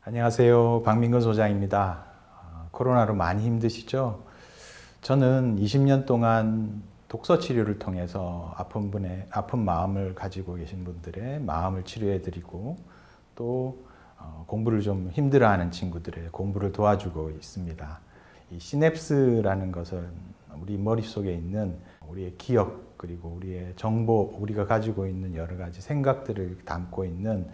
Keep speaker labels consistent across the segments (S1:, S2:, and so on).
S1: 안녕하세요. 박민근 소장입니다. 코로나로 많이 힘드시죠? 저는 20년 동안 독서 치료를 통해서 아픈 마음을 가지고 계신 분들의 마음을 치료해드리고 또 공부를 좀 힘들어하는 친구들의 공부를 도와주고 있습니다. 이 시냅스라는 것은 우리 머릿속에 있는 우리의 기억 그리고 우리의 정보, 우리가 가지고 있는 여러 가지 생각들을 담고 있는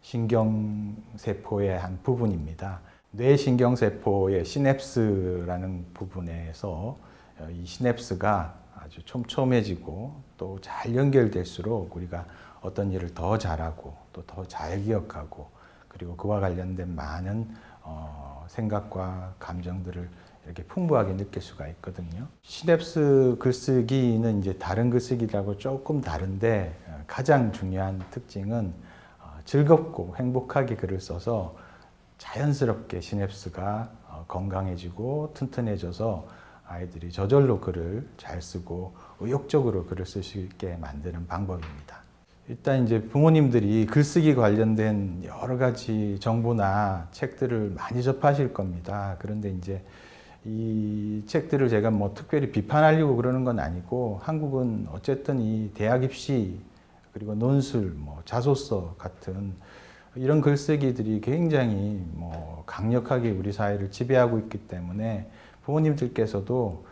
S1: 신경세포의 한 부분입니다. 뇌신경세포의 시냅스라는 부분에서 이 시냅스가 아주 촘촘해지고 또 잘 연결될수록 우리가 어떤 일을 더 잘하고 또 더 잘 기억하고 그리고 그와 관련된 많은 생각과 감정들을 이렇게 풍부하게 느낄 수가 있거든요. 시냅스 글쓰기는 이제 다른 글쓰기라고 조금 다른데 가장 중요한 특징은 즐겁고 행복하게 글을 써서 자연스럽게 시냅스가 건강해지고 튼튼해져서 아이들이 저절로 글을 잘 쓰고 의욕적으로 글을 쓸 수 있게 만드는 방법입니다. 일단 이제 부모님들이 글쓰기 관련된 여러 가지 정보나 책들을 많이 접하실 겁니다. 그런데 이제 이 책들을 제가 뭐 특별히 비판하려고 그러는 건 아니고 한국은 어쨌든 이 대학 입시 그리고 논술, 자소서 같은 이런 글쓰기들이 굉장히 강력하게 우리 사회를 지배하고 있기 때문에 부모님들께서도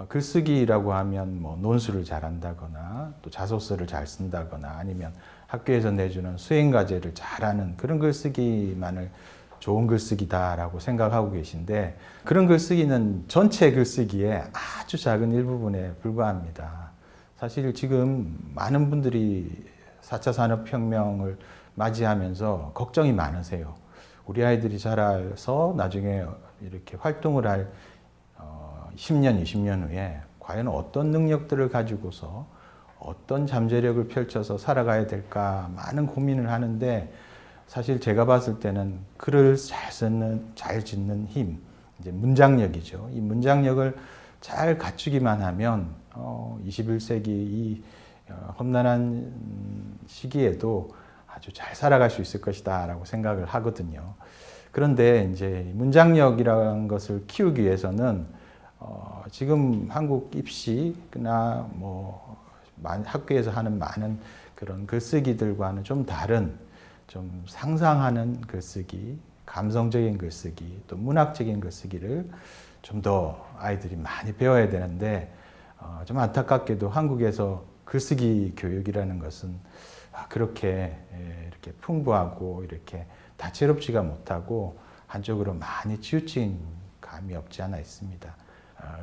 S1: 글쓰기라고 하면 논술을 잘한다거나 또 자소서를 잘 쓴다거나 아니면 학교에서 내주는 수행과제를 잘하는 그런 글쓰기만을 좋은 글쓰기다라고 생각하고 계신데 그런 글쓰기는 전체 글쓰기의 아주 작은 일부분에 불과합니다. 사실 지금 많은 분들이 4차 산업혁명을 맞이하면서 걱정이 많으세요. 우리 아이들이 자라서 나중에 이렇게 활동을 할 10년, 20년 후에 과연 어떤 능력들을 가지고서 어떤 잠재력을 펼쳐서 살아가야 될까 많은 고민을 하는데 사실 제가 봤을 때는 글을 잘 짓는 힘, 이제 문장력이죠. 이 문장력을 잘 갖추기만 하면 21세기 이 험난한 시기에도 아주 잘 살아갈 수 있을 것이다 라고 생각을 하거든요. 그런데 이제 문장력이라는 것을 키우기 위해서는 지금 한국 입시나 학교에서 하는 많은 그런 글쓰기들과는 좀 다른 좀 상상하는 글쓰기, 감성적인 글쓰기, 또 문학적인 글쓰기를 좀 더 아이들이 많이 배워야 되는데 좀 안타깝게도 한국에서 글쓰기 교육이라는 것은 그렇게 이렇게 풍부하고 이렇게 다채롭지가 못하고 한쪽으로 많이 치우친 감이 없지 않아 있습니다.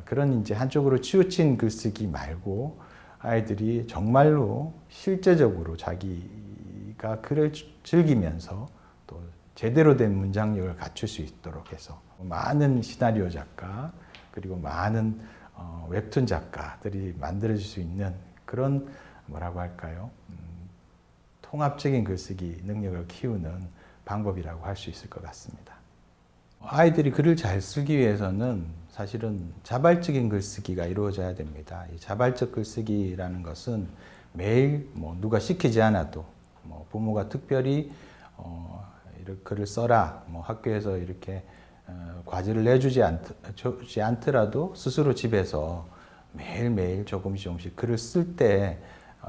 S1: 그런 이제 한쪽으로 치우친 글쓰기 말고 아이들이 정말로 실제적으로 자기가 글을 즐기면서 또 제대로 된 문장력을 갖출 수 있도록 해서 많은 시나리오 작가 그리고 많은 웹툰 작가들이 만들어질 수 있는 그런 뭐라고 할까요? 통합적인 글쓰기 능력을 키우는 방법이라고 할 수 있을 것 같습니다. 아이들이 글을 잘 쓰기 위해서는 사실은 자발적인 글쓰기가 이루어져야 됩니다. 이 자발적 글쓰기라는 것은 매일 누가 시키지 않아도 부모가 특별히 이렇게 글을 써라 학교에서 이렇게 과제를 내주지 않더라도 스스로 집에서 매일매일 조금씩 글을 쓸 때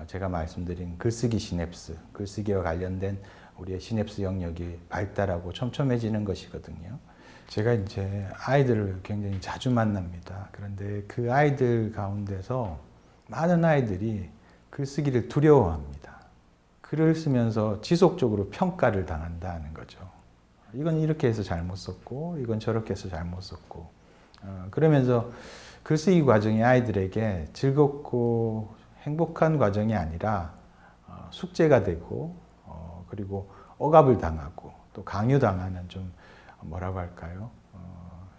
S1: 제가 말씀드린 글쓰기 시냅스, 글쓰기와 관련된 우리의 시냅스 영역이 발달하고 촘촘해지는 것이거든요. 제가 이제 아이들을 굉장히 자주 만납니다. 그런데 그 아이들 가운데서 많은 아이들이 글쓰기를 두려워합니다. 글을 쓰면서 지속적으로 평가를 당한다는 거죠. 이건 이렇게 해서 잘못 썼고, 이건 저렇게 해서 잘못 썼고. 그러면서 글쓰기 과정이 아이들에게 즐겁고 행복한 과정이 아니라 숙제가 되고, 그리고 억압을 당하고, 또 강요당하는 좀 뭐라고 할까요?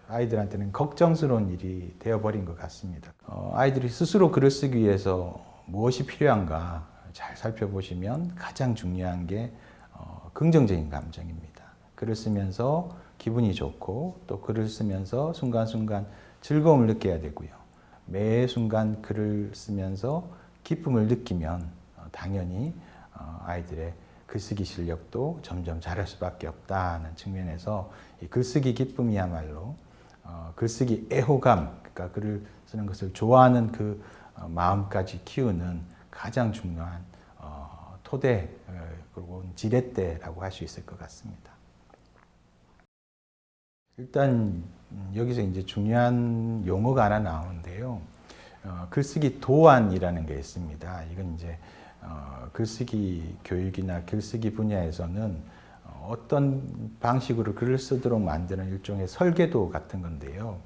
S1: 아이들한테는 걱정스러운 일이 되어버린 것 같습니다. 아이들이 스스로 글을 쓰기 위해서 무엇이 필요한가 잘 살펴보시면 가장 중요한 게 긍정적인 감정입니다. 글을 쓰면서 기분이 좋고 또 글을 쓰면서 순간순간 즐거움을 느껴야 되고요. 매 순간 글을 쓰면서 기쁨을 느끼면 당연히 아이들의 글쓰기 실력도 점점 잘할 수밖에 없다는 측면에서 이 글쓰기 기쁨이야말로 글쓰기 애호감, 그러니까 글을 쓰는 것을 좋아하는 그 마음까지 키우는 가장 중요한 토대 그리고 지렛대라고 할 수 있을 것 같습니다. 일단 여기서 이제 중요한 용어가 하나 나오는데요. 글쓰기 도안이라는 게 있습니다. 이건 이제 글쓰기 교육이나 글쓰기 분야에서는 어떤 방식으로 글을 쓰도록 만드는 일종의 설계도 같은 건데요.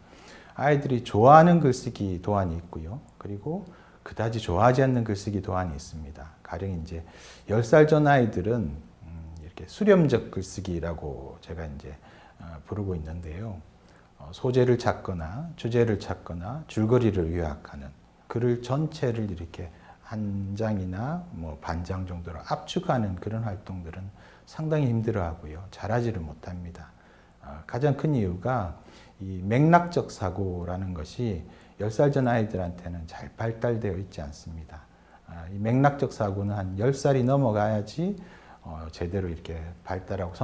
S1: 아이들이 좋아하는 글쓰기 도안이 있고요. 그리고 그다지 좋아하지 않는 글쓰기 도안이 있습니다. 가령 이제 10살 전 아이들은 이렇게 수렴적 글쓰기라고 제가 이제 부르고 있는데요. 소재를 찾거나 주제를 찾거나 줄거리를 요약하는 글을 전체를 이렇게 한 장이나 뭐 반장 정도로 압축하는 그런 활동들은 상당히 힘들어하고요. 잘하지를 못합니다. 가장 큰 이유가 이 맥락적 사고라는 것이 10살 전 아이들한테는 잘 발달되어 있지 않습니다. 이 맥락적 사고는 한 10살이 넘어가야지 제대로 이렇게 발달하고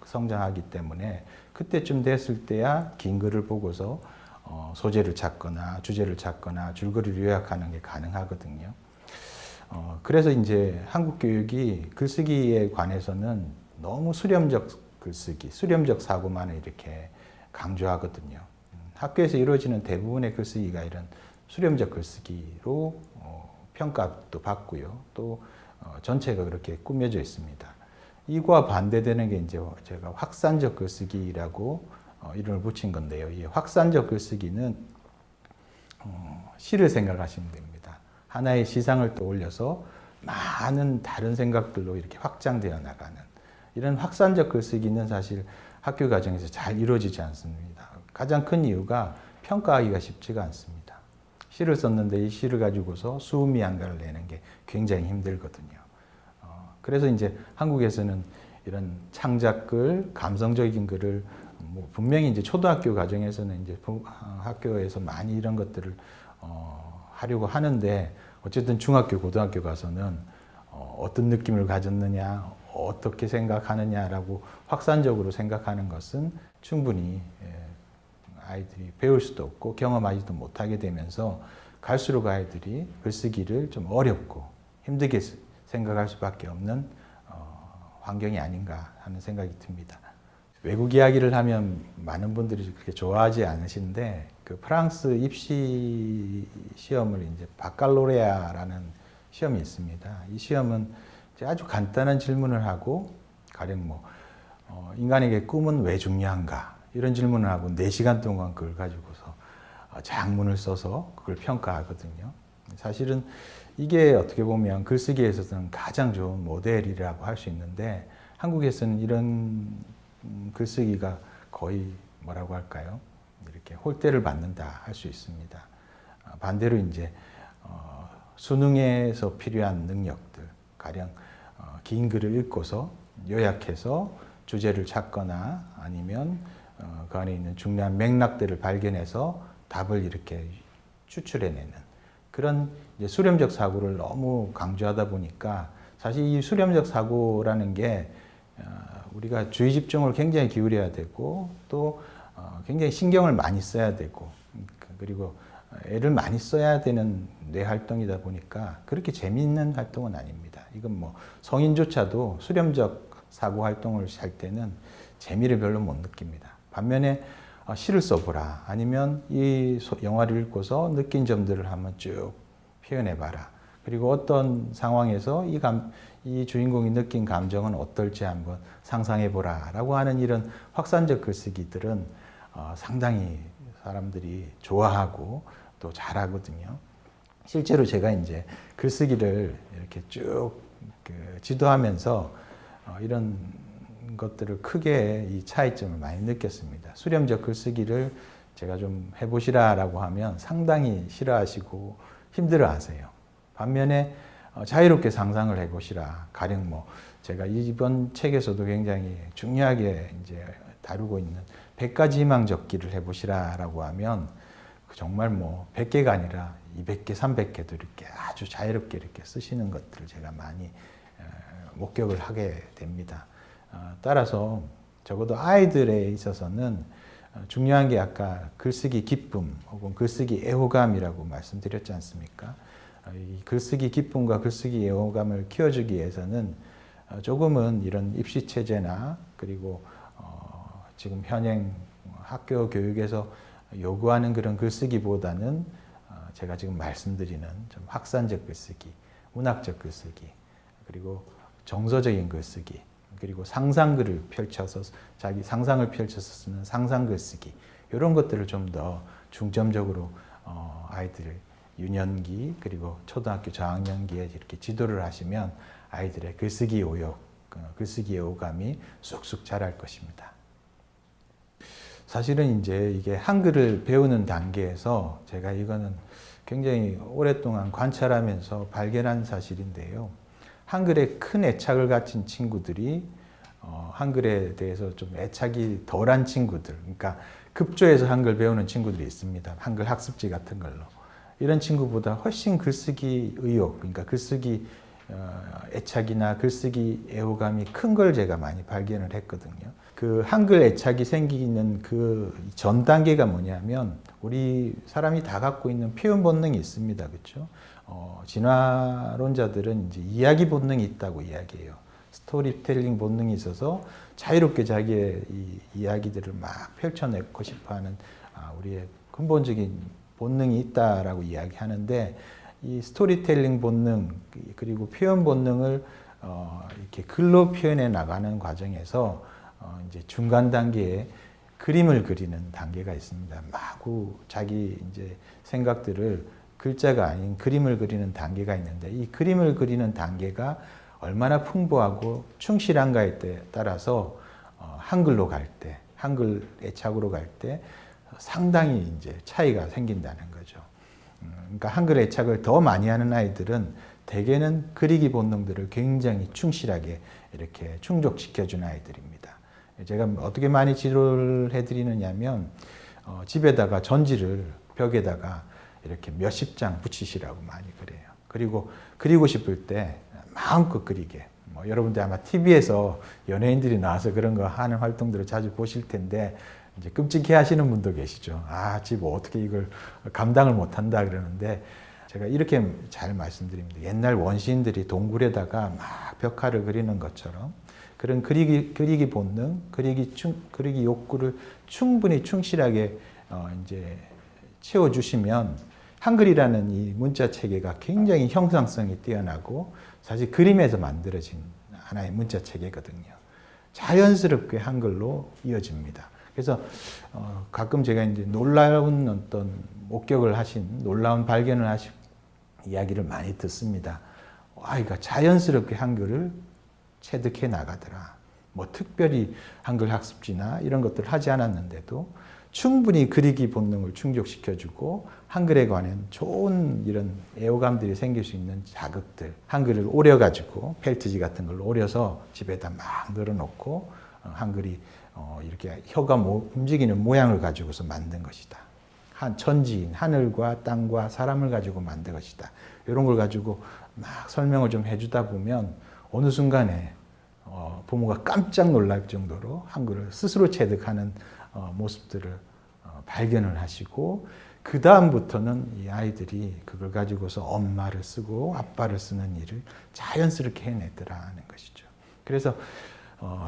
S1: 성장하기 때문에 그때쯤 됐을 때야 긴 글을 보고서 소재를 찾거나 주제를 찾거나 줄거리를 요약하는 게 가능하거든요. 그래서 이제 한국 교육이 글쓰기에 관해서는 너무 수렴적 글쓰기, 수렴적 사고만을 이렇게 강조하거든요. 학교에서 이루어지는 대부분의 글쓰기가 이런 수렴적 글쓰기로 평가도 받고요. 또 전체가 그렇게 꾸며져 있습니다. 이와 반대되는 게 이제 제가 확산적 글쓰기라고 이름을 붙인 건데요. 이 확산적 글쓰기는 시를 생각하시면 됩니다. 하나의 시상을 떠올려서 많은 다른 생각들로 이렇게 확장되어 나가는 이런 확산적 글쓰기는 사실 학교 과정에서 잘 이루어지지 않습니다. 가장 큰 이유가 평가하기가 쉽지가 않습니다. 시를 썼는데 이 시를 가지고서 수미양가를 내는 게 굉장히 힘들거든요. 그래서 이제 한국에서는 이런 창작글, 감성적인 글을 뭐 분명히 이제 초등학교 과정에서는 이제 학교에서 많이 이런 것들을 하려고 하는데 어쨌든 중학교, 고등학교 가서는 어떤 느낌을 가졌느냐, 어떻게 생각하느냐라고 확산적으로 생각하는 것은 충분히 아이들이 배울 수도 없고 경험하지도 못하게 되면서 갈수록 아이들이 글쓰기를 좀 어렵고 힘들게 생각할 수밖에 없는 환경이 아닌가 하는 생각이 듭니다. 외국 이야기를 하면 많은 분들이 그렇게 좋아하지 않으신데 그 프랑스 입시 시험을 이제 바칼로레아라는 시험이 있습니다. 이 시험은 아주 간단한 질문을 하고 가령 뭐 인간에게 꿈은 왜 중요한가 이런 질문을 하고 4시간 동안 그걸 가지고서 장문을 써서 그걸 평가하거든요. 사실은 이게 어떻게 보면 글쓰기에 있어서는 가장 좋은 모델이라고 할 수 있는데 한국에서는 이런 글쓰기가 거의 뭐라고 할까요? 이렇게 홀대를 받는다 할 수 있습니다. 반대로 이제 수능에서 필요한 능력들, 가령 긴 글을 읽고서 요약해서 주제를 찾거나 아니면 그 안에 있는 중요한 맥락들을 발견해서 답을 이렇게 추출해내는 그런 이제 수렴적 사고를 너무 강조하다 보니까 사실 이 수렴적 사고라는 게 우리가 주의 집중을 굉장히 기울여야 되고 또 굉장히 신경을 많이 써야 되고 그리고 애를 많이 써야 되는 뇌 활동이다 보니까 그렇게 재미있는 활동은 아닙니다. 이건 뭐 성인조차도 수렴적 사고 활동을 할 때는 재미를 별로 못 느낍니다. 반면에 시를 써보라 아니면 이 영화를 읽고서 느낀 점들을 한번 쭉 표현해봐라. 그리고 어떤 상황에서 이 주인공이 느낀 감정은 어떨지 한번 상상해보라 라고 하는 이런 확산적 글쓰기들은 상당히 사람들이 좋아하고 또 잘하거든요. 실제로 제가 이제 글쓰기를 이렇게 쭉 지도하면서 이런 것들을 크게 이 차이점을 많이 느꼈습니다. 수렴적 글쓰기를 제가 좀 해보시라라고 하면 상당히 싫어하시고 힘들어하세요. 반면에 자유롭게 상상을 해보시라. 가령 뭐 제가 이번 책에서도 굉장히 중요하게 이제 다루고 있는 100가지 희망 적기를 해보시라라고 하면 정말 뭐 100개가 아니라 200개, 300개도 이렇게 아주 자유롭게 이렇게 쓰시는 것들을 제가 많이 목격을 하게 됩니다. 따라서 적어도 아이들에 있어서는 중요한 게 아까 글쓰기 기쁨 혹은 글쓰기 애호감이라고 말씀드렸지 않습니까? 이 글쓰기 기쁨과 글쓰기 애호감을 키워주기 위해서는 조금은 이런 입시 체제나 그리고 지금 현행 학교 교육에서 요구하는 그런 글쓰기보다는 제가 지금 말씀드리는 좀 확산적 글쓰기, 문학적 글쓰기, 그리고 정서적인 글쓰기, 그리고 상상글을 펼쳐서 자기 상상을 펼쳐서 쓰는 상상글 쓰기, 이런 것들을 좀 더 중점적으로 아이들을 유년기 그리고 초등학교 저학년기에 이렇게 지도를 하시면 아이들의 글쓰기 오욕, 글쓰기 애호감이 쑥쑥 자랄 것입니다. 사실은 이제 이게 한글을 배우는 단계에서 제가 이거는 굉장히 오랫동안 관찰하면서 발견한 사실인데요. 한글에 큰 애착을 가진 친구들이 한글에 대해서 좀 애착이 덜한 친구들, 그러니까 급조해서 한글 배우는 친구들이 있습니다. 한글 학습지 같은 걸로. 이런 친구보다 훨씬 글쓰기 의욕, 그러니까 글쓰기 애착이나 글쓰기 애호감이 큰 걸 제가 많이 발견을 했거든요. 그 한글 애착이 생기는 그 전 단계가 뭐냐면 우리 사람이 다 갖고 있는 표현 본능이 있습니다. 그렇죠? 진화론자들은 이제 이야기 본능이 있다고 이야기해요. 스토리텔링 본능이 있어서 자유롭게 자기의 이 이야기들을 막 펼쳐내고 싶어하는 우리의 근본적인 본능이 있다라고 이야기하는데, 이 스토리텔링 본능 그리고 표현 본능을 이렇게 글로 표현해 나가는 과정에서 이제 중간 단계에 그림을 그리는 단계가 있습니다. 마구 자기 이제 생각들을 글자가 아닌 그림을 그리는 단계가 있는데, 이 그림을 그리는 단계가 얼마나 풍부하고 충실한가에 따라서 한글로 갈 때, 한글 애착으로 갈 때 상당히 이제 차이가 생긴다는 거죠. 그러니까 한글 애착을 더 많이 하는 아이들은 대개는 그리기 본능들을 굉장히 충실하게 이렇게 충족시켜주는 아이들입니다. 제가 어떻게 많이 지도를 해드리느냐면 집에다가 전지를 벽에다가 이렇게 몇십 장 붙이시라고 많이 그래요. 그리고 그리고 싶을 때 마음껏 그리게. 여러분들 아마 TV에서 연예인들이 나와서 그런 거 하는 활동들을 자주 보실 텐데, 이제 끔찍해 하시는 분도 계시죠. 집 어떻게 이걸 감당을 못 한다 그러는데, 제가 이렇게 잘 말씀드립니다. 옛날 원시인들이 동굴에다가 막 벽화를 그리는 것처럼 그런 그리기 본능, 그리기 욕구를 충분히 충실하게 이제 채워주시면 한글이라는 이 문자 체계가 굉장히 형상성이 뛰어나고 사실 그림에서 만들어진 하나의 문자 체계거든요. 자연스럽게 한글로 이어집니다. 그래서 가끔 제가 이제 놀라운 어떤 목격을 하신, 놀라운 발견을 하신 이야기를 많이 듣습니다. 아이가 자연스럽게 한글을 체득해 나가더라. 뭐 특별히 한글 학습지나 이런 것들을 하지 않았는데도 충분히 그리기 본능을 충족시켜주고 한글에 관한 좋은 이런 애호감들이 생길 수 있는 자극들, 한글을 오려가지고 펠트지 같은 걸로 오려서 집에다 막 늘어놓고 한글이 이렇게 혀가 움직이는 모양을 가지고서 만든 것이다. 천지인, 하늘과 땅과 사람을 가지고 만든 것이다. 이런 걸 가지고 막 설명을 좀 해주다 보면 어느 순간에 부모가 깜짝 놀랄 정도로 한글을 스스로 체득하는 모습들을 발견을 하시고, 그 다음부터는 이 아이들이 그걸 가지고서 엄마를 쓰고 아빠를 쓰는 일을 자연스럽게 해내더라는 것이죠. 그래서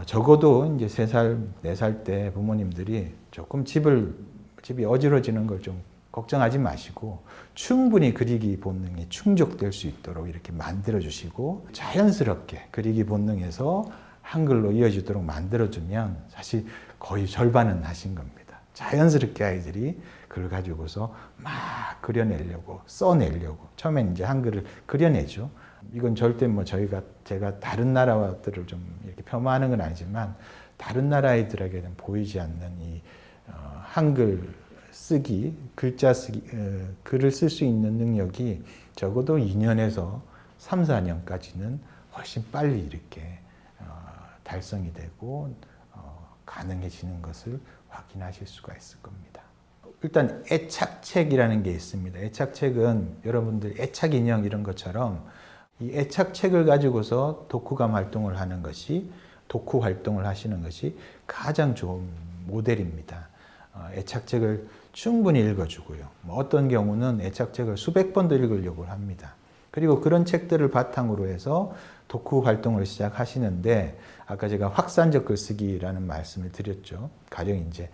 S1: 적어도 이제 3살, 4살 때 부모님들이 조금 집이 어지러지는 걸 좀 걱정하지 마시고 충분히 그리기 본능이 충족될 수 있도록 이렇게 만들어 주시고, 자연스럽게 그리기 본능에서 한글로 이어지도록 만들어주면 사실 거의 절반은 하신 겁니다. 자연스럽게 아이들이 그걸 가지고서 막 그려내려고, 써내려고. 처음엔 이제 한글을 그려내죠. 이건 절대 뭐 제가 다른 나라들을 좀 이렇게 폄하하는 건 아니지만, 다른 나라 아이들에게는 보이지 않는 이 한글 쓰기, 글자 쓰기, 글을 쓸 수 있는 능력이 적어도 2년에서 3, 4년까지는 훨씬 빨리 이렇게 달성이 되고 가능해지는 것을 확인하실 수가 있을 겁니다. 일단 애착책이라는 게 있습니다. 애착책은 여러분들 애착 인형 이런 것처럼 이 애착책을 가지고서 독후감 활동을 하는 것이 독후 활동을 하시는 것이 가장 좋은 모델입니다. 애착책을 충분히 읽어주고요. 어떤 경우는 애착책을 수백 번도 읽으려고 합니다. 그리고 그런 책들을 바탕으로 해서 독후 활동을 시작하시는데 아까 제가 확산적 글쓰기라는 말씀을 드렸죠. 가령 이제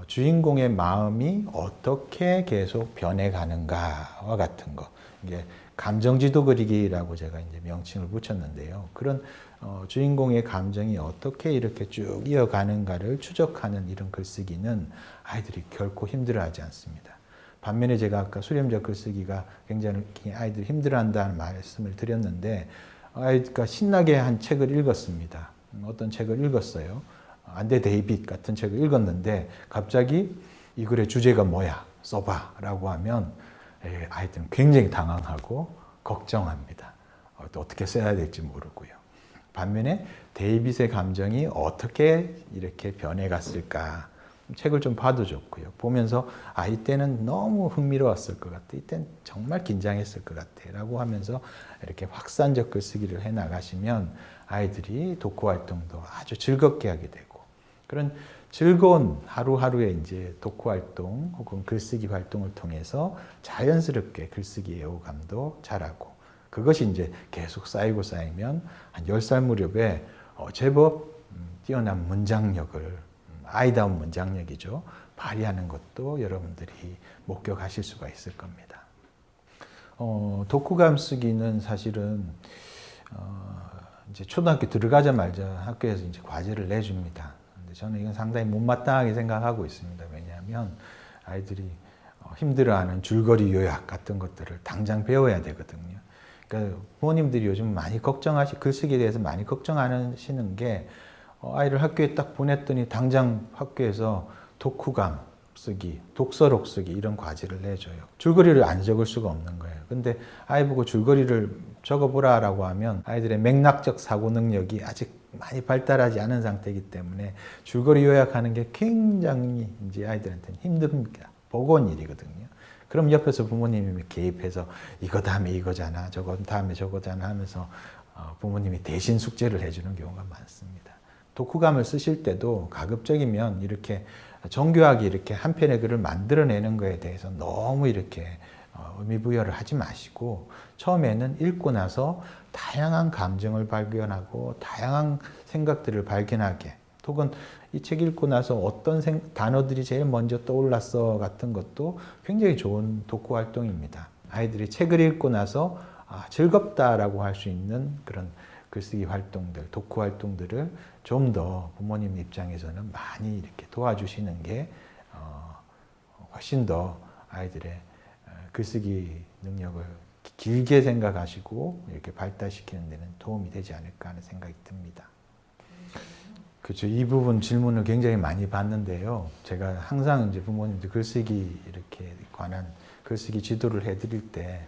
S1: 주인공의 마음이 어떻게 계속 변해가는가와 같은 거. 이게 감정지도 그리기라고 제가 이제 명칭을 붙였는데요. 그런 주인공의 감정이 어떻게 이렇게 쭉 이어가는가를 추적하는 이런 글쓰기는 아이들이 결코 힘들어하지 않습니다. 반면에 제가 아까 수렴적 글쓰기가 굉장히 아이들이 힘들어한다는 말씀을 드렸는데 아이가 신나게 한 책을 읽었습니다. 어떤 책을 읽었어요. 안데 데이빗 같은 책을 읽었는데 갑자기 이 글의 주제가 뭐야? 써봐 라고 하면 아이들은 굉장히 당황하고 걱정합니다. 어떻게 써야 될지 모르고요. 반면에 데이빗의 감정이 어떻게 이렇게 변해갔을까? 책을 좀 봐도 좋고요. 보면서 이때는 너무 흥미로웠을 것 같아. 이때는 정말 긴장했을 것 같아. 라고 하면서 이렇게 확산적 글쓰기를 해나가시면 아이들이 독후 활동도 아주 즐겁게 하게 되고 그런 즐거운 하루하루의 이제 독후 활동 혹은 글쓰기 활동을 통해서 자연스럽게 글쓰기 애호감도 자라고 그것이 이제 계속 쌓이고 쌓이면 한 10살 무렵에 제법 뛰어난 문장력을 아이다운 문장력이죠. 발휘하는 것도 여러분들이 목격하실 수가 있을 겁니다. 독후감 쓰기는 사실은 이제 초등학교 들어가자마자 학교에서 이제 과제를 내줍니다. 근데 저는 이건 상당히 못마땅하게 생각하고 있습니다. 왜냐하면 아이들이 힘들어하는 줄거리 요약 같은 것들을 당장 배워야 되거든요. 그러니까 부모님들이 요즘 많이 글쓰기에 대해서 많이 걱정하시는 게 아이를 학교에 딱 보냈더니 당장 학교에서 독후감 쓰기, 독서록 쓰기 이런 과제를 내줘요. 줄거리를 안 적을 수가 없는 거예요. 근데 아이 보고 줄거리를 적어보라라고 하면 아이들의 맥락적 사고 능력이 아직 많이 발달하지 않은 상태이기 때문에 줄거리 요약하는 게 굉장히 이제 아이들한테는 힘듭니다. 버거운 일이거든요. 그럼 옆에서 부모님이 개입해서 이거 다음에 이거잖아, 저거 다음에 저거잖아 하면서 부모님이 대신 숙제를 해주는 경우가 많습니다. 독후감을 쓰실 때도 가급적이면 이렇게 정교하게 이렇게 한 편의 글을 만들어내는 것에 대해서 너무 이렇게 의미부여를 하지 마시고 처음에는 읽고 나서 다양한 감정을 발견하고 다양한 생각들을 발견하게 혹은 이 책 읽고 나서 어떤 단어들이 제일 먼저 떠올랐어 같은 것도 굉장히 좋은 독후 활동입니다. 아이들이 책을 읽고 나서 즐겁다라고 할 수 있는 그런 글쓰기 활동들, 독후 활동들을 좀 더 부모님 입장에서는 많이 이렇게 도와주시는 게 훨씬 더 아이들의 글쓰기 능력을 길게 생각하시고 이렇게 발달시키는 데는 도움이 되지 않을까 하는 생각이 듭니다. 그렇죠. 이 부분 질문을 굉장히 많이 받는데요. 제가 항상 이제 부모님들 글쓰기 이렇게 관한 글쓰기 지도를 해드릴 때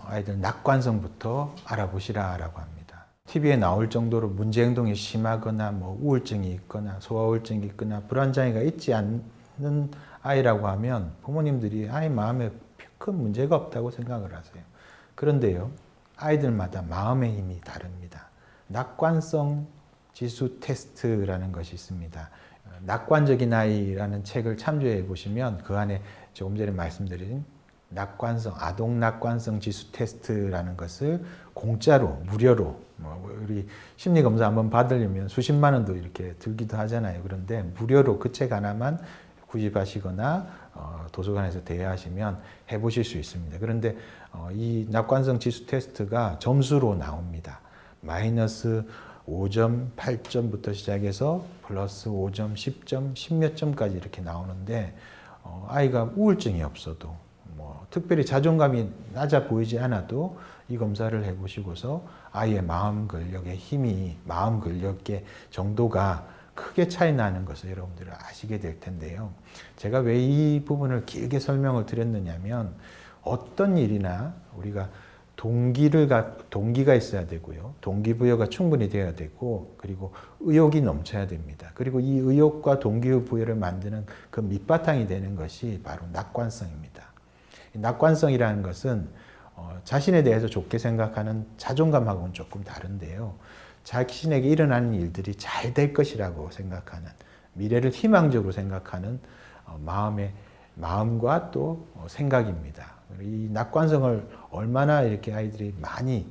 S1: 아이들 낙관성부터 알아보시라라고 합니다. TV에 나올 정도로 문제 행동이 심하거나 뭐 우울증이 있거나 소아우울증이 있거나 불안장애가 있지 않는 아이라고 하면 부모님들이 아이 마음에 큰 문제가 없다고 생각을 하세요. 그런데요, 아이들마다 마음의 힘이 다릅니다. 낙관성 지수 테스트라는 것이 있습니다. 낙관적인 아이라는 책을 참조해 보시면 그 안에 조금 전에 말씀드린 아동 낙관성 지수 테스트라는 것을 공짜로 무료로 우리 심리 검사 한번 받으려면 수십만 원도 이렇게 들기도 하잖아요. 그런데 무료로 그 책 하나만 구입하시거나 도서관에서 대여하시면 해보실 수 있습니다. 그런데 이 낙관성 지수 테스트가 점수로 나옵니다. 마이너스 5점, 8점부터 시작해서 플러스 5점, 10점, 10몇 점까지 이렇게 나오는데 아이가 우울증이 없어도 특별히 자존감이 낮아 보이지 않아도 이 검사를 해보시고서 아이의 마음 근력의 힘이, 마음 근력의 정도가 크게 차이 나는 것을 여러분들은 아시게 될 텐데요. 제가 왜 이 부분을 길게 설명을 드렸느냐면 어떤 일이나 우리가 동기가 있어야 되고요. 동기부여가 충분히 돼야 되고 그리고 의욕이 넘쳐야 됩니다. 그리고 이 의욕과 동기부여를 만드는 그 밑바탕이 되는 것이 바로 낙관성입니다. 낙관성이라는 것은 자신에 대해서 좋게 생각하는 자존감하고는 조금 다른데요. 자신에게 일어나는 일들이 잘 될 것이라고 생각하는, 미래를 희망적으로 생각하는 마음과 또 생각입니다. 이 낙관성을 얼마나 이렇게 아이들이 많이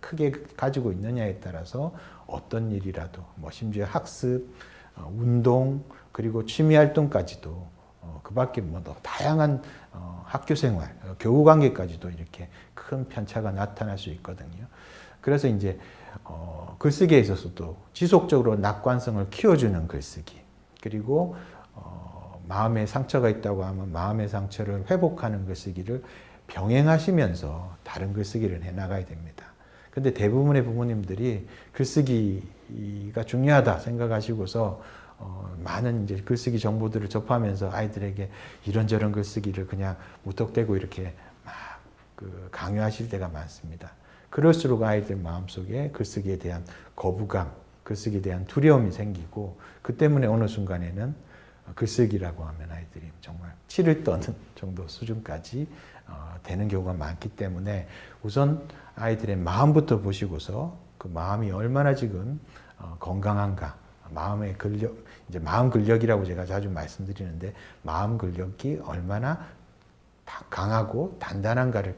S1: 크게 가지고 있느냐에 따라서 어떤 일이라도 심지어 학습, 운동, 그리고 취미 활동까지도 그 밖에 더 다양한 학교 생활, 교우 관계까지도 이렇게 큰 편차가 나타날 수 있거든요. 그래서 이제 글쓰기에 있어서도 지속적으로 낙관성을 키워주는 글쓰기, 그리고 마음에 상처가 있다고 하면 마음의 상처를 회복하는 글쓰기를 병행하시면서 다른 글쓰기를 해나가야 됩니다. 근데 대부분의 부모님들이 글쓰기가 중요하다 생각하시고서 많은 이제 글쓰기 정보들을 접하면서 아이들에게 이런저런 글쓰기를 그냥 무턱대고 이렇게 막 강요하실 때가 많습니다. 그럴수록 아이들 마음속에 글쓰기에 대한 거부감, 글쓰기에 대한 두려움이 생기고, 그 때문에 어느 순간에는 글쓰기라고 하면 아이들이 정말 치를 떠는 정도 수준까지 되는 경우가 많기 때문에, 우선 아이들의 마음부터 보시고서 그 마음이 얼마나 지금 건강한가, 마음의 근력, 이제 마음 근력이라고 제가 자주 말씀드리는데, 마음 근력이 얼마나 강하고 단단한가를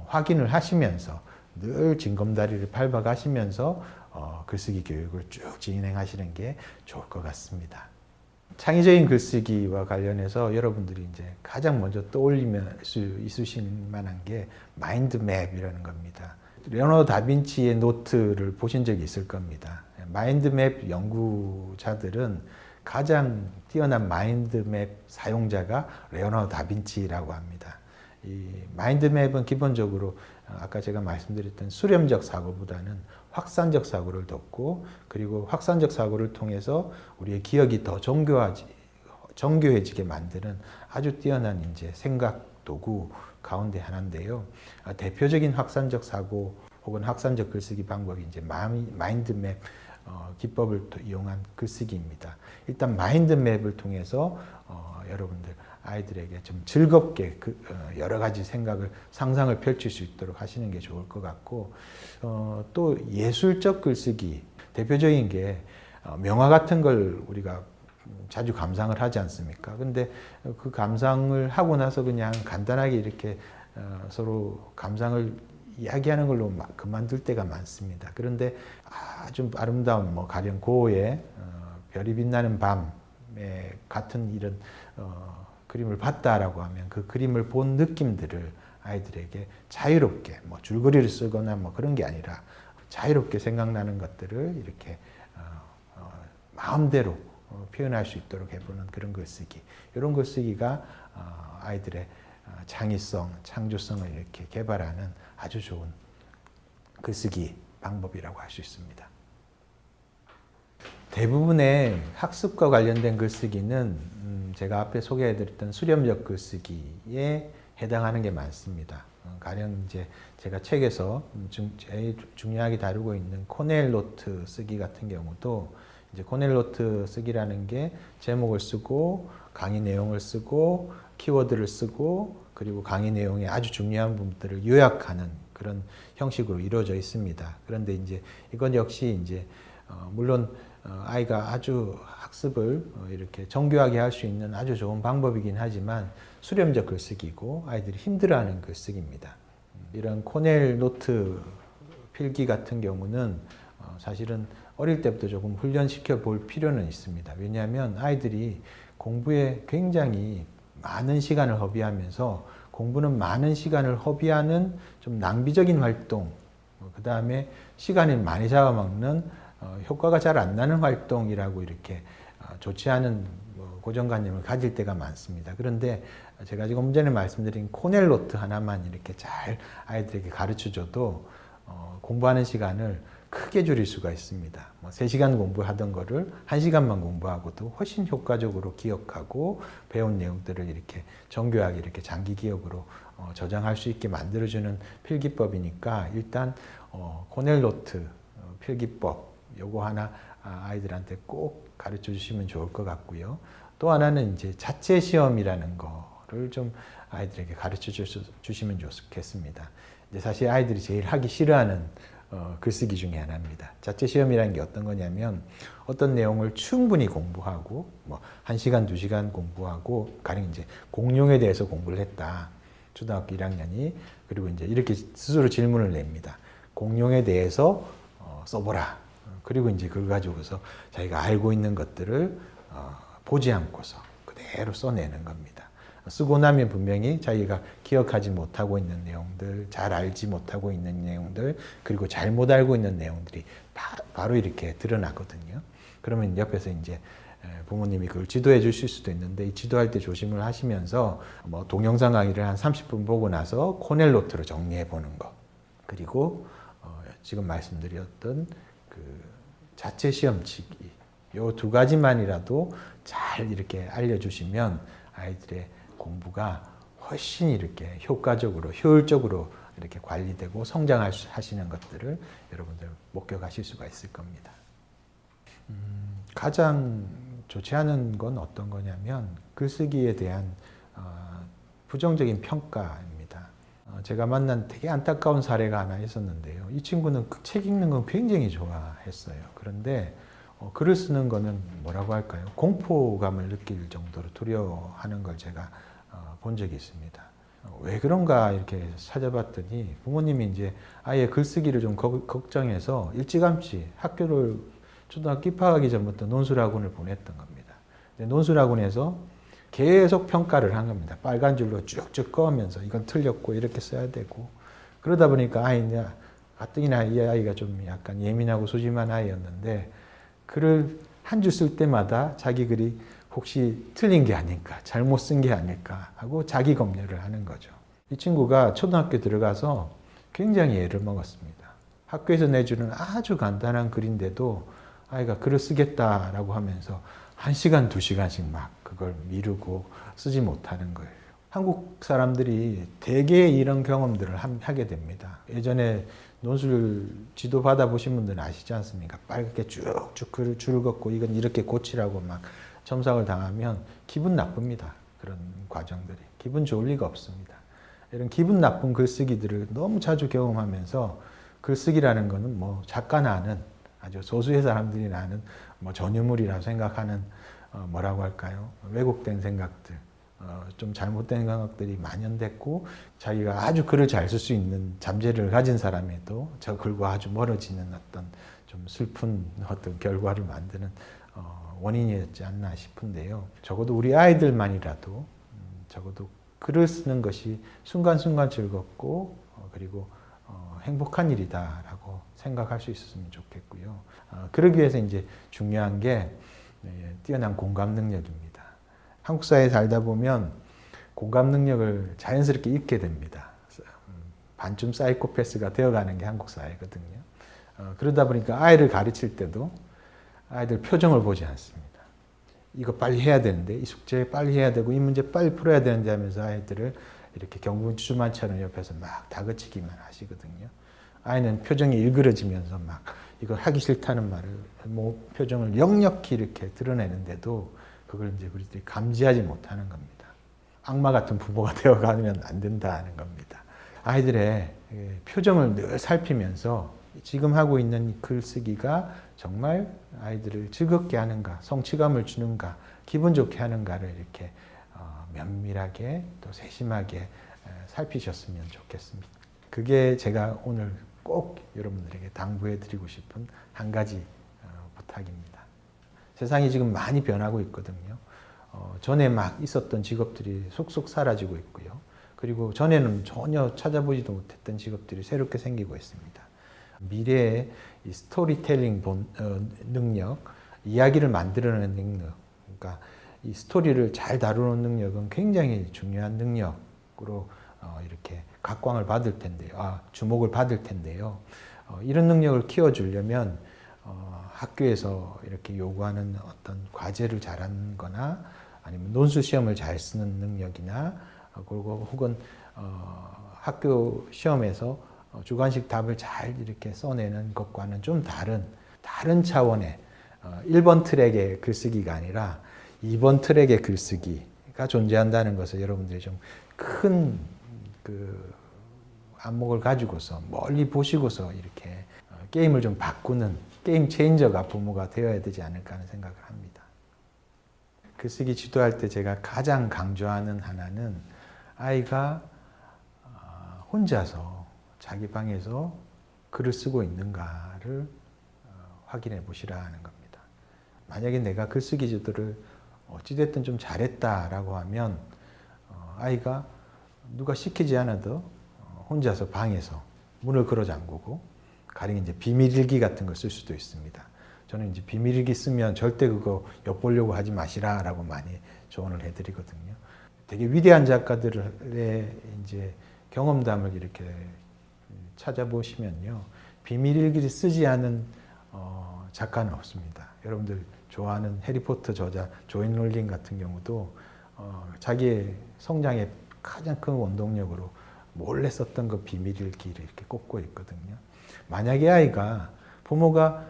S1: 확인을 하시면서 늘 징검다리를 밟아가시면서 글쓰기 교육을 쭉 진행하시는 게 좋을 것 같습니다. 창의적인 글쓰기와 관련해서 여러분들이 이제 가장 먼저 떠올리면 수 있으실 만한 게 마인드맵이라는 겁니다. 레오나르도 다빈치의 노트를 보신 적이 있을 겁니다. 마인드맵 연구자들은 가장 뛰어난 마인드맵 사용자가 레오나르도 다빈치라고 합니다. 이 마인드맵은 기본적으로 아까 제가 말씀드렸던 수렴적 사고보다는 확산적 사고를 돕고, 그리고 확산적 사고를 통해서 우리의 기억이 더 정교해지게 만드는 아주 뛰어난 이제 생각 도구 가운데 하나인데요. 대표적인 확산적 사고 혹은 확산적 글쓰기 방법이 이제 마인드맵 기법을 이용한 글쓰기입니다. 일단 마인드맵을 통해서 여러분들 아이들에게 좀 즐겁게 여러 가지 상상을 펼칠 수 있도록 하시는 게 좋을 것 같고, 또 예술적 글쓰기, 대표적인 게 명화 같은 걸 우리가 자주 감상을 하지 않습니까? 근데 그 감상을 하고 나서 그냥 간단하게 이렇게 서로 감상을 이야기하는 걸로 그만둘 때가 많습니다. 그런데 아주 아름다운 가령 고흐의 별이 빛나는 밤에 같은 이런 그림을 봤다라고 하면 그 그림을 본 느낌들을 아이들에게 자유롭게 줄거리를 쓰거나 그런 게 아니라 자유롭게 생각나는 것들을 이렇게 마음대로 표현할 수 있도록 해보는 그런 글쓰기, 이런 글쓰기가 아이들의 창의성, 창조성을 이렇게 개발하는 아주 좋은 글쓰기 방법이라고 할 수 있습니다. 대부분의 학습과 관련된 글쓰기는 제가 앞에 소개해드렸던 수렴적 글쓰기에 해당하는 게 많습니다. 가령 이제 제가 책에서 제일 중요하게 다루고 있는 코넬 노트 쓰기 같은 경우도, 이제 코넬 노트 쓰기라는 게 제목을 쓰고 강의 내용을 쓰고 키워드를 쓰고, 그리고 강의 내용의 아주 중요한 부분들을 요약하는 그런 형식으로 이루어져 있습니다. 그런데 이제 이건 역시 이제 물론 아이가 아주 학습을 이렇게 정교하게 할 수 있는 아주 좋은 방법이긴 하지만 수렴적 글쓰기고 아이들이 힘들어하는 글쓰기입니다. 이런 코넬 노트 필기 같은 경우는 사실은 어릴 때부터 조금 훈련시켜 볼 필요는 있습니다. 왜냐하면 아이들이 공부에 굉장히 많은 시간을 허비하면서, 공부는 많은 시간을 허비하는 좀 낭비적인 활동, 그 다음에 시간을 많이 잡아먹는 효과가 잘 안 나는 활동이라고 이렇게 좋지 않은 고정관념을 가질 때가 많습니다. 그런데 제가 지금 전에 말씀드린 코넬 노트 하나만 이렇게 잘 아이들에게 가르쳐줘도 공부하는 시간을 크게 줄일 수가 있습니다. 3시간 공부하던 거를 1시간만 공부하고도 훨씬 효과적으로 기억하고 배운 내용들을 이렇게 정교하게 이렇게 장기 기억으로 저장할 수 있게 만들어주는 필기법이니까, 일단 코넬 노트 필기법 요거 하나 아이들한테 꼭 가르쳐 주시면 좋을 것 같고요. 또 하나는 이제 자체 시험이라는 거를 좀 아이들에게 가르쳐 주시면 좋겠습니다. 이제 사실 아이들이 제일 하기 싫어하는 글쓰기 중에 하나입니다. 자체 시험이라는 게 어떤 거냐면 어떤 내용을 충분히 공부하고 뭐 1시간, 2시간 공부하고 가령 이제 공룡에 대해서 공부를 했다. 초등학교 1학년이 그리고 이제 이렇게 스스로 질문을 냅니다. 공룡에 대해서 써보라. 그리고 이제 그걸 가지고서 자기가 알고 있는 것들을 보지 않고서 그대로 써내는 겁니다. 쓰고 나면 분명히 자기가 기억하지 못하고 있는 내용들, 잘 알지 못하고 있는 내용들, 그리고 잘못 알고 있는 내용들이 바로 이렇게 드러나거든요. 그러면 옆에서 이제 부모님이 그걸 지도해 주실 수도 있는데 이 지도할 때 조심을 하시면서 뭐 동영상 강의를 한 30분 보고 나서 코넬 노트로 정리해 보는 거. 그리고 지금 말씀드렸던 그 자체 시험치기 요 두 가지만이라도 잘 이렇게 알려주시면 아이들의 공부가 훨씬 이렇게 효과적으로 효율적으로 이렇게 관리되고 성장하시는 것들을 여러분들 목격하실 수가 있을 겁니다. 가장 좋지 않은 건 어떤 거냐면 글쓰기에 대한 부정적인 평가입니다. 제가 만난 되게 안타까운 사례가 하나 있었는데요. 이 친구는 책 읽는 건 굉장히 좋아했어요. 그런데 글을 쓰는 거는 뭐라고 할까요? 공포감을 느낄 정도로 두려워하는 걸 제가 본 적이 있습니다. 왜 그런가 이렇게 찾아봤더니 부모님이 이제 아예 글쓰기를 좀 걱정해서 일찌감치 학교를 초등학교 입학하기 전부터 논술학원을 보냈던 겁니다. 논술학원에서 계속 평가를 한 겁니다. 빨간 줄로 쭉쭉 그으면서 이건 틀렸고 이렇게 써야 되고 그러다 보니까 가뜩이나 이 아이가 좀 약간 예민하고 소심한 아이였는데 글을 한 줄 쓸 때마다 자기 글이 혹시 틀린 게 아닐까, 잘못 쓴 게 아닐까 하고 자기 검열을 하는 거죠. 이 친구가 초등학교 들어가서 굉장히 애를 먹었습니다. 학교에서 내주는 아주 간단한 글인데도 아이가 글을 쓰겠다라고 하면서 1시간, 2시간씩 막 그걸 미루고 쓰지 못하는 거예요. 한국 사람들이 대개 이런 경험들을 하게 됩니다. 예전에 논술 지도 받아보신 분들은 아시지 않습니까? 빨갛게 쭉쭉 글을 줄 긋고 이건 이렇게 고치라고 막 첨삭을 당하면 기분 나쁩니다. 그런 과정들이. 기분 좋을 리가 없습니다. 이런 기분 나쁜 글쓰기들을 너무 자주 경험하면서 글쓰기라는 거는 뭐 작가나 아는 아주 소수의 사람들이 나는 뭐 전유물이라고 생각하는 뭐라고 할까요? 왜곡된 생각들, 좀 잘못된 생각들이 만연됐고 자기가 아주 글을 잘 쓸 수 있는 잠재력을 가진 사람에도 저 글과 아주 멀어지는 어떤 좀 슬픈 어떤 결과를 만드는 원인이었지 않나 싶은데요. 적어도 우리 아이들만이라도 적어도 글을 쓰는 것이 순간순간 즐겁고 그리고 행복한 일이다라고 생각할 수 있었으면 좋겠고요. 그러기 위해서 이제 중요한 게 뛰어난 공감 능력입니다. 한국 사회에 살다 보면 공감 능력을 자연스럽게 잃게 됩니다. 반쯤 사이코패스가 되어가는 게 한국 사회거든요. 그러다 보니까 아이를 가르칠 때도 아이들 표정을 보지 않습니다. 이거 빨리 해야 되는데, 이 숙제 빨리 해야 되고, 이 문제 빨리 풀어야 되는데 하면서 아이들을 이렇게 경군주만처럼 옆에서 막 다그치기만 하시거든요. 아이는 표정이 일그러지면서 막 이거 하기 싫다는 말을, 표정을 역력히 이렇게 드러내는데도 그걸 이제 우리들이 감지하지 못하는 겁니다. 악마 같은 부모가 되어가면 안 된다는 겁니다. 아이들의 표정을 늘 살피면서 지금 하고 있는 글쓰기가 정말 아이들을 즐겁게 하는가, 성취감을 주는가, 기분 좋게 하는가를 이렇게 면밀하게 또 세심하게 살피셨으면 좋겠습니다. 그게 제가 오늘 꼭 여러분들에게 당부해 드리고 싶은 한 가지 부탁입니다. 세상이 지금 많이 변하고 있거든요. 전에 막 있었던 직업들이 속속 사라지고 있고요. 그리고 전에는 전혀 찾아보지도 못했던 직업들이 새롭게 생기고 있습니다. 미래의 이 스토리텔링 능력, 이야기를 만들어내는 능력, 그러니까 이 스토리를 잘 다루는 능력은 굉장히 중요한 능력으로 이렇게 각광을 받을 텐데요. 주목을 받을 텐데요. 이런 능력을 키워주려면 학교에서 이렇게 요구하는 어떤 과제를 잘하는 거나 아니면 논술 시험을 잘 쓰는 능력이나 그리고 혹은 학교 시험에서 주관식 답을 잘 이렇게 써내는 것과는 좀 다른 차원의 1번 트랙의 글쓰기가 아니라 2번 트랙의 글쓰기가 존재한다는 것을 여러분들이 좀 큰 안목을 가지고서 멀리 보시고서 이렇게 게임을 좀 바꾸는 게임 체인저가 부모가 되어야 되지 않을까 하는 생각을 합니다. 글쓰기 지도할 때 제가 가장 강조하는 하나는 아이가 혼자서 자기 방에서 글을 쓰고 있는가를 확인해 보시라 하는 겁니다. 만약에 내가 글쓰기 지도를 어찌됐든 좀 잘했다라고 하면 아이가 누가 시키지 않아도 혼자서 방에서 문을 걸어 잠그고 가령 이제 비밀일기 같은 걸 쓸 수도 있습니다. 저는 이제 비밀일기 쓰면 절대 그거 엿보려고 하지 마시라라고 많이 조언을 해드리거든요. 되게 위대한 작가들의 이제 경험담을 이렇게 찾아보시면요, 비밀일기를 쓰지 않은 작가는 없습니다. 여러분들 좋아하는 해리포터 저자 조인 롤링 같은 경우도 자기의 성장의 가장 큰 원동력으로 몰래 썼던 그 비밀일기를 이렇게 꼽고 있거든요. 만약에 아이가 부모가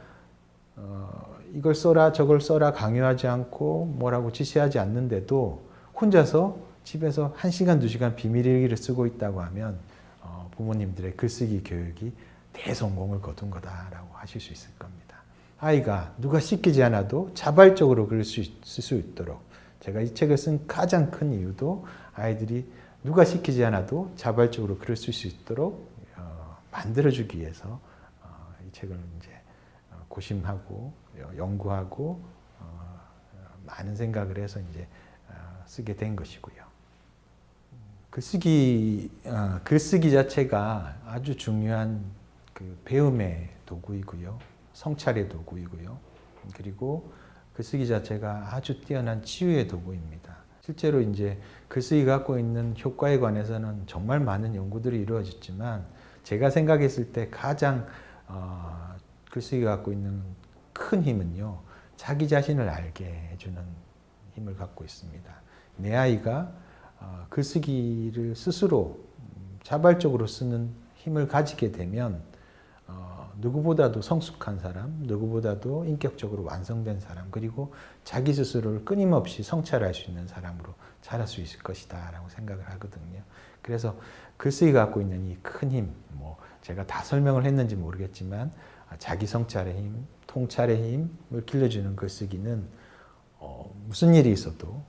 S1: 이걸 써라 저걸 써라 강요하지 않고 뭐라고 지시하지 않는데도 혼자서 집에서 1시간, 2시간 비밀일기를 쓰고 있다고 하면 부모님들의 글쓰기 교육이 대성공을 거둔 거다라고 하실 수 있을 겁니다. 아이가 누가 시키지 않아도 자발적으로 글을 쓸 수 있도록, 제가 이 책을 쓴 가장 큰 이유도 아이들이 누가 시키지 않아도 자발적으로 글을 쓸 수 있도록 만들어주기 위해서 이 책을 이제 고심하고 연구하고 많은 생각을 해서 이제 쓰게 된 것이고요. 글쓰기 자체가 아주 중요한 그 배움의 도구이고요, 성찰의 도구이고요, 그리고 글쓰기 자체가 아주 뛰어난 치유의 도구입니다. 실제로 이제 글쓰기가 갖고 있는 효과에 관해서는 정말 많은 연구들이 이루어졌지만 제가 생각했을 때 가장 글쓰기가 갖고 있는 큰 힘은요, 자기 자신을 알게 해주는 힘을 갖고 있습니다. 내 아이가 글쓰기를 스스로 자발적으로 쓰는 힘을 가지게 되면 누구보다도 성숙한 사람, 누구보다도 인격적으로 완성된 사람, 그리고 자기 스스로를 끊임없이 성찰할 수 있는 사람으로 자랄 수 있을 것이다 라고 생각을 하거든요. 그래서 글쓰기가 갖고 있는 이 큰 힘, 제가 다 설명을 했는지 모르겠지만 자기 성찰의 힘, 통찰의 힘을 길러주는 글쓰기는 무슨 일이 있어도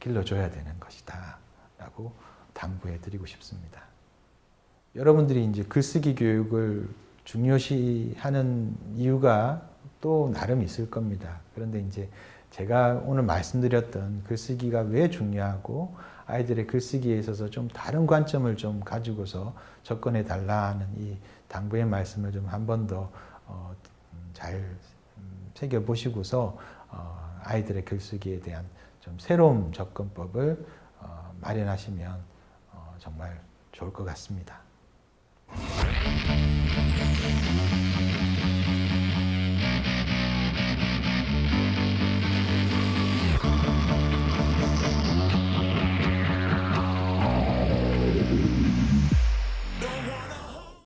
S1: 길러줘야 되는 것이다 라고 당부해 드리고 싶습니다. 여러분들이 이제 글쓰기 교육을 중요시하는 이유가 또 나름 있을 겁니다. 그런데 이제 제가 오늘 말씀드렸던 글쓰기가 왜 중요하고 아이들의 글쓰기에 있어서 좀 다른 관점을 좀 가지고서 접근해 달라는 이 당부의 말씀을 좀 한 번 더 잘 새겨보시고서 아이들의 글쓰기에 대한 좀 새로운 접근법을 마련하시면 정말 좋을 것 같습니다.